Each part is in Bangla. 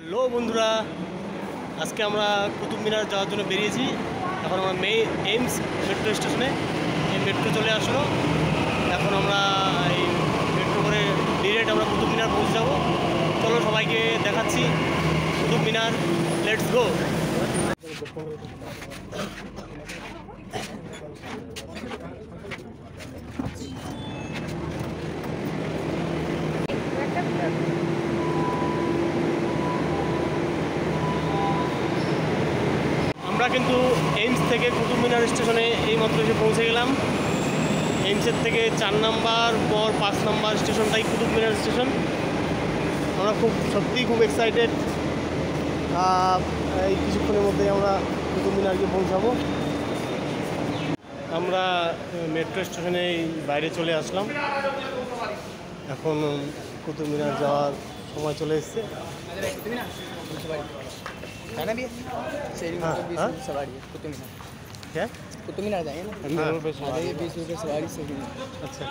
হ্যালো বন্ধুরা, আজকে আমরা কুতুব মিনার যাওয়ার জন্য বেরিয়েছি। এখন আমরা এইমস মেট্রো স্টেশনে এই মেট্রো চলে আসলো। এখন আমরা এই মেট্রো করে ডিরেক্ট আমরা কুতুব মিনার পৌঁছে যাবো। চলো সবাইকে দেখাচ্ছি কুতুব মিনার, লেটস গো। আমরা কিন্তু এইমস থেকে কুতুব মিনার স্টেশনে এইমাত্র এসে পৌঁছে গেলাম। এইমসের থেকে 4 নাম্বার পর 5 নাম্বার স্টেশনটাই কুতুব মিনার স্টেশন। আমরা সত্যিই খুব এক্সাইটেড। এই কিছুক্ষণের মধ্যে আমরা কুতুব মিনারকে পৌঁছাবো। আমরা মেট্রো স্টেশনে বাইরে চলে আসলাম। এখন কুতুব মিনার যাওয়ার সময় চলে এসছে। है ना भी सवारी है कुतुब मीनार। क्या कुतुब मीनार जाएंगे ना? 20 रुपये सवारी से भी। अच्छा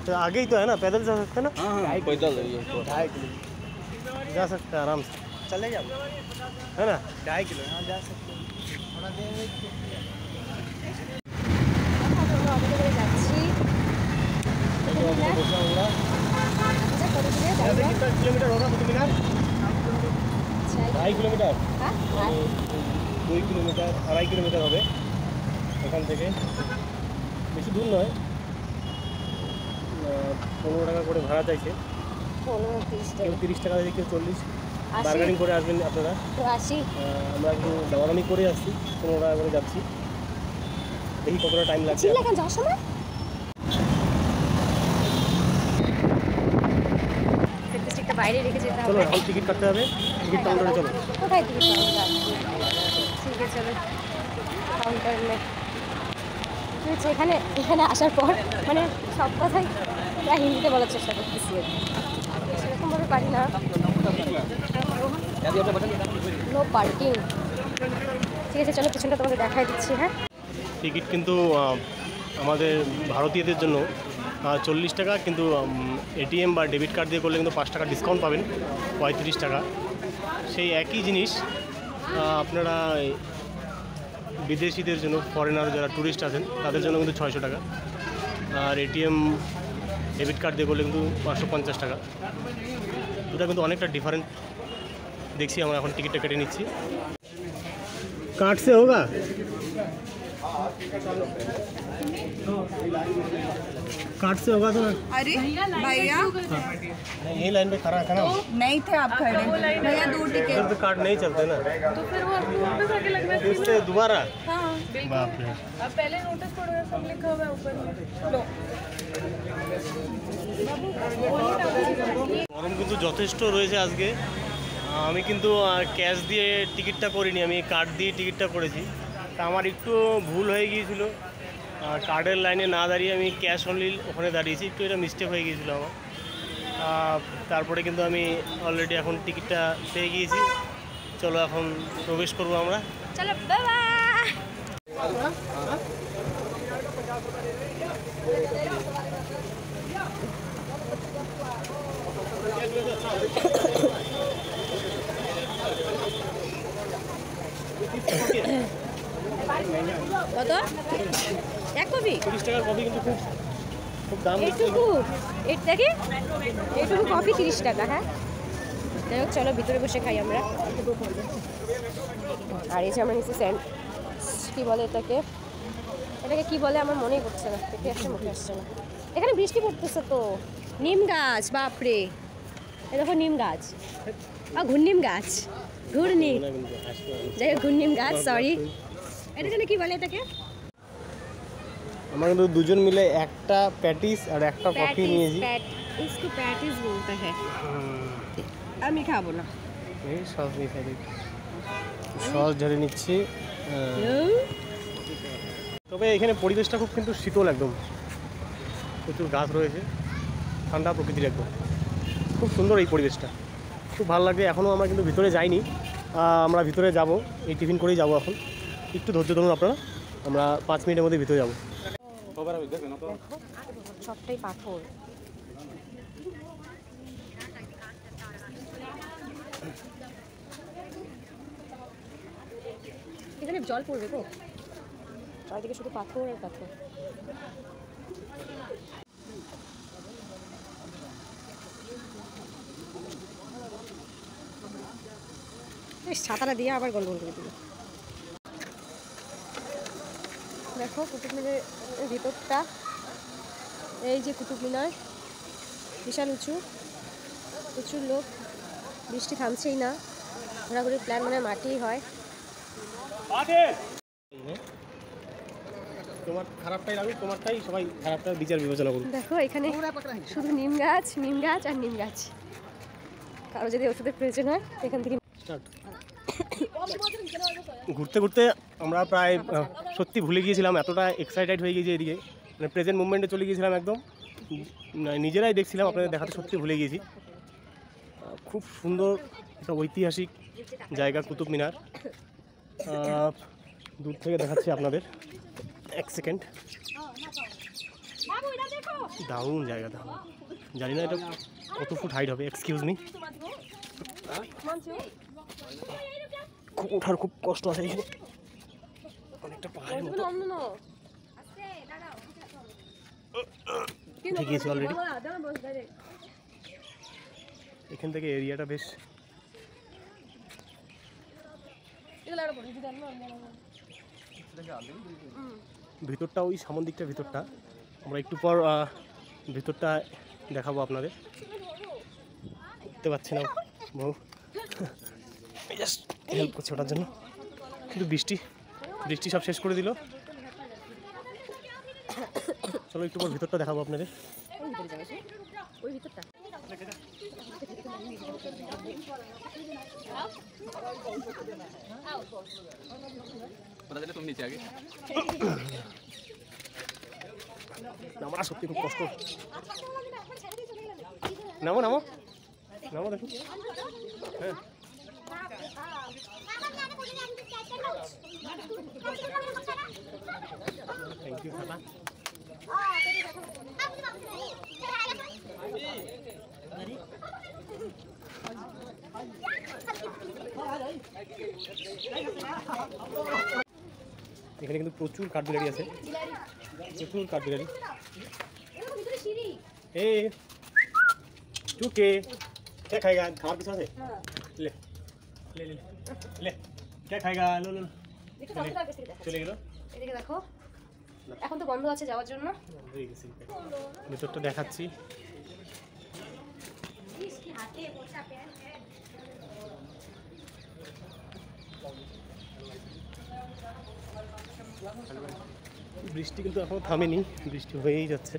तो आगे ही तो है ना, पैदल जा सकते हैं ना? हाँ पैदल 2.5 किलो जा सकते हैं आराम से, चले जाओ है ना? 2.5 किलो हाँ जा सकते हैं। कितना किलोमीटर होगा Qutub Minar? 2.5 kilometre, 2 kilometre 2.5 kilometre হবে এখান থেকে। বেশি দূর নয়। 15 টাকা করে ভাড়া চাইছে। 30 টাকা দিয়ে কেউ 40, বার্গেনিং করে আসবেন আপনারা। আমরা একটু দামাদামি করে আসছি, 15 টাকা করে যাচ্ছি। দেখি কতটা টাইম লাগছে। বাইরে রেখে যেতে হবে। চলো এখন টিকিট কাটতে হবে, টিকিট কাউন্টারে চলো। কোথায় টিকিট কাউন্টার? ঠিক আছে চলো কাউন্টার মে। এখানে এখানে আসার পর মানে সব কথাই প্রায় হিন্দিতে বলার চেষ্টা করতেছি, সেরকমভাবে পারি না। No parking. ঠিক আছে চলো পিছনটা তোমাকে দেখাই দিচ্ছি। হ্যাঁ, টিকিট কিন্তু আমাদের ভারতীয়দের জন্য 40 টাকা, কিন্তু এটিএম বা ডেবিট কার্ড দিয়ে করলে কিন্তু 5 টাকা ডিসকাউন্ট পাবেন, 35 টাকা। সেই একই জিনিস আপনারা বিদেশিদের জন্য, ফরেনার যারা ট্যুরিস্ট আছেন তাদের জন্য কিন্তু 600 টাকা, আর এটিএম ডেবিট কার্ড দিয়ে করলে কিন্তু 550 টাকা। দুটা কিন্তু অনেকটা ডিফারেন্ট দেখছি। আমরা এখন টিকিটটা কেটে নিচ্ছি। কাটছে হোগা कार्ड से होगा तो। अरे भैया यही लाइन में खड़ा था ना? नहीं थे आप खड़े भैया, 2 टिकट। तो कार्ड नहीं चलते ना, तो फिर वो वापस आके लगना चाहिए इससे दोबारा। हाँ बाप रे, अब पहले नोटिस बोर्ड में सब लिखा हुआ है ऊपर लो। গরম কিন্তু যথেষ্ট রয়েছে আজকে। আমি কিন্তু ক্যাশ দিয়ে টিকিটটা করিনি, আমি কার্ড দিয়ে টিকিটটা করেছি। তা আমার একটু ভুল হয়ে গিয়েছিল, কার্ডের লাইনে না দাঁড়িয়ে আমি ক্যাশ অনলি ওখানে দাঁড়িয়েছি। একটু এটা মিস্টেক হয়ে গিয়েছিলো আমার। তারপরে কিন্তু আমি অলরেডি এখন টিকিটটা পেয়ে গিয়েছি। চলো এখন প্রবেশ করবো আমরা। চলো বাবা। কত? এক কপি? 30 টাকার কপি কিন্তু খুব খুব দাম। এইটুকু দেখি, এইটুকু কফি 30 টাকা। হ্যাঁ যাই হোক চলো ভিতরে বসে খাই আমরা। আর এই যে আমার নিচে স্যান্ড, কী বলে এটাকে কি বলে আমার মনেই পড়ছে না, দেখে আসছে মুখে আসছে না। এখানে বৃষ্টি পড়তেছে তো। নিম গাছ, বাপরে এ দেখো নিম গাছ, ঘূর্ণিম গাছ, ঘূর্ণি, যাই হোক ঘূর্ণিম গাছ, সরি। এটা জন্য কি বলে এটাকে? আমরা কিন্তু দুজন মিলে একটা প্যাটিস আর একটা কফি নিয়েছি। इसको पैटीज बोलते हैं। আমি খাবো না। এই সস মিশিয়ে দিই, সস ঝরে নিচ্ছি। তবে এখানে পরিবেশটা খুব কিন্তু শীতল, একদম প্রচুর গাছ রয়েছে, ঠান্ডা প্রকৃতির একদম খুব সুন্দর এই পরিবেশটা, খুব ভালো লাগে। এখনও আমরা কিন্তু ভিতরে যাইনি, আমরা ভিতরে যাব, এই টিফিন করেই যাব। এখন একটু ধৈর্য ধরুন আপনারা, আমরা 5 মিনিটের মধ্যে ভিতরে যাব। সবটাই পাথর। এখানে জল পড়বে গো, চারিদিকে শুধু পাথর আর পাথর। ছাতাটা দিয়ে আবার গন্ডগোল করে দিল। দেখো কুতুব মিনারের ভিতরটা, এই যে কুতুব মিনার, বিশাল উঁচু, প্রচুর লোক, বৃষ্টি থামছেই না, ঘোরাঘুরির প্ল্যান মানে মাটিই হয়। তোমার খারাপটাই লাগুক, তোমারটাই সবাই খারাপটা বিচার বিবেচনা করুন। দেখো এখানে শুধু নিম গাছ আর নিম গাছ, কারো যদি ওষুধের প্রয়োজন হয় এখান থেকে স্টার্ট। ঘুরতে ঘুরতে আমরা প্রায় সত্যি ভুলে গিয়েছিলাম, এতটা এক্সাইটেড হয়ে গিয়েছি এদিকে, মানে প্রেজেন্ট মুভমেন্টে চলে গিয়েছিলাম একদম, নিজেরাই দেখছিলাম, আপনাদের দেখাতে সত্যি ভুলে গিয়েছি। খুব সুন্দর একটা ঐতিহাসিক জায়গা কুতুব মিনার, দূর থেকে দেখাচ্ছি আপনাদের, এক সেকেন্ড। দারুণ জায়গা, দারুণ। জানি না এটা কত ফুট হাইট হবে, এক্সকিউজ মি, খুব ওঠার খুব কষ্ট আছে এখানে, অনেকটা পাহাড়ের মতো উঠে গিয়েছি অলরেডি। এখান থেকে এরিয়াটা বেশ, ভিতরটা ওই সামন দিকটা ভিতরটা, আমরা একটু পর ভিতরটা দেখাবো আপনাদের। দেখতে পাচ্ছি না বহু জাস্ট হেল্প করছে ওটার জন্য, কিন্তু বৃষ্টি সব শেষ করে দিল। চলো একটু পর ভিতরটা দেখাবো আপনাদের। ওই ভিতরটা নামা সত্যি খুব কষ্ট, নামো নামো নামো, দেখো হ্যাঁ থ্যাংক ইউ খালা। এখানে কিন্তু প্রচুর কাঠবিড়ালি আছে, প্রচুর কাঠবিড়ালি। ए तू के क्या खाएगा? खाना पीछा से ले ले ले ले क्या खाएगा? लो लो চলে গেল। এদিকে দেখো, এখন তো বন্ধ আছে যাওয়ার জন্য। ভিতরটা দেখাচ্ছি। বৃষ্টি কিন্তু এখনো থামেনি, বৃষ্টি হয়েই যাচ্ছে।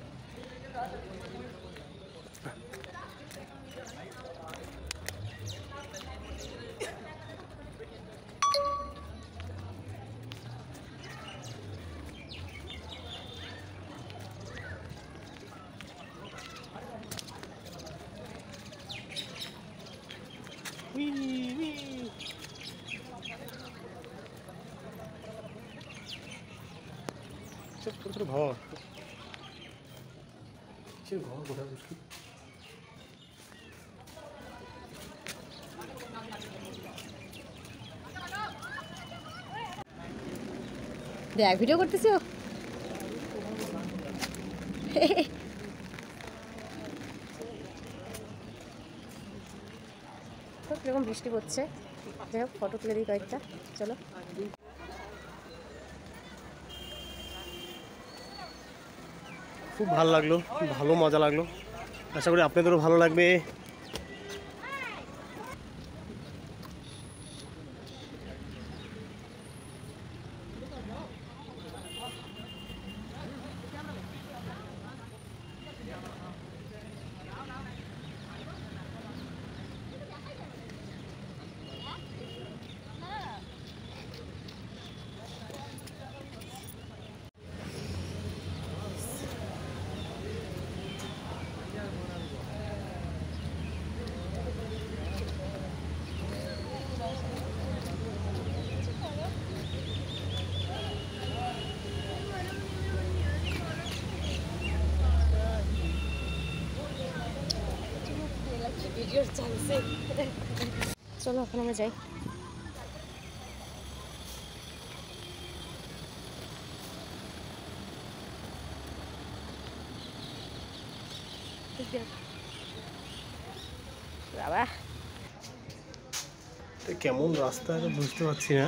ছোট ছোট ঘর, সে ঘর কোথায় বসি? দেখ ভিডিও করতেছো। কিরকম বৃষ্টি পড়ছে, যাই হোক ফটো তুলে দিই কয়েকটা। চলো খুব ভালো লাগলো, ভালো মজা লাগলো, আশা করি আপনাদেরও ভালো লাগবে। চলো এখন আমরা যাই। বাবা তো কেমন রাস্তা এটা বুঝতে পারছি না।